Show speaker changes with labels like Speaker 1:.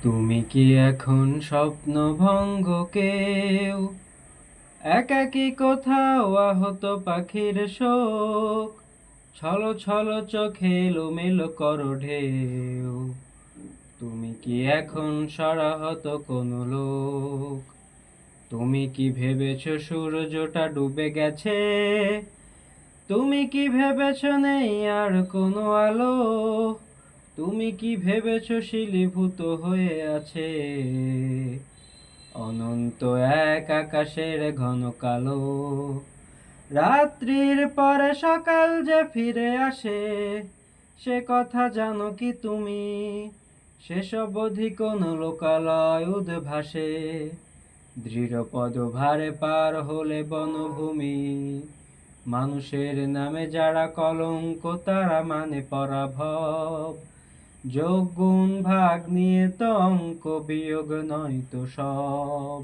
Speaker 1: তুমি কি এখন স্বপ্নভঙ্গ কেউ? একাকী কোথাও আহত পাখির শোক, ছলো ছলো চোখে এলোমেলো করো ঢেউ। তুমি কি এখন সরাহত কোনো লোক? তুমি কি ভেবেছ সূর্যটা ডুবে গেছে? তুমি কি ভেবেছ নেই আর কোনো আলো? তুমি কি ভেবেছ শিলীভূত হয়ে আছে অনন্ত এক আকাশের ঘন কালো? রাত্রির পরে সকাল যে ফিরে আসে, সে কথা জানো কি তুমি? সেসব অবধি কোন লোকালয় উদ্ভাসে, দৃঢ় পদভারে পার হলে বনভূমি। মানুষের নামে যারা কলঙ্ক, তারা মানে পরাভব। যোগ গুণ ভাগ নিয়ে তো অঙ্ক বিয়োগ নয় তো সব।